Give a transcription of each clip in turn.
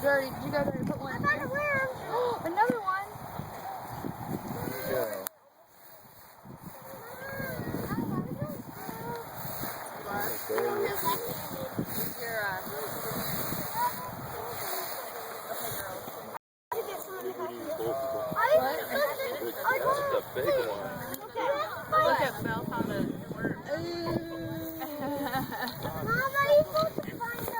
Did you guys already put one in there? Another one. Yeah. That's a big one. Look at Belle found a worm. Mama, you're supposed to find it.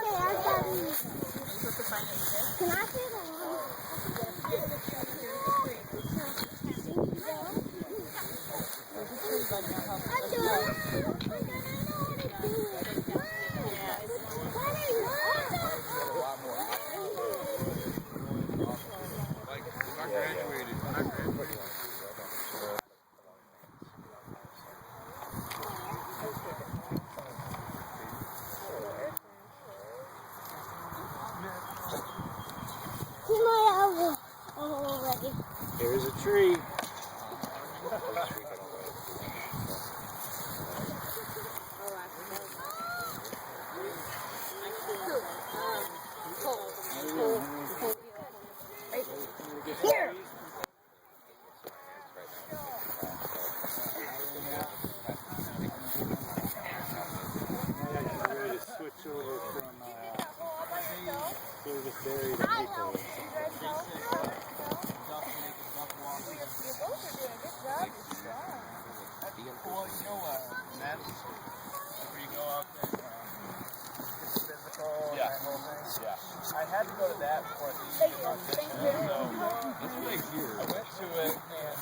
Can I see the one? Here's a tree. Here. Ready to switch over from service dairy to maple. Well, you know what, Matt? Where you go out there, it's physical and that whole thing. Yeah. I had to go to that before I did the audition. So, this right here. I went to it and,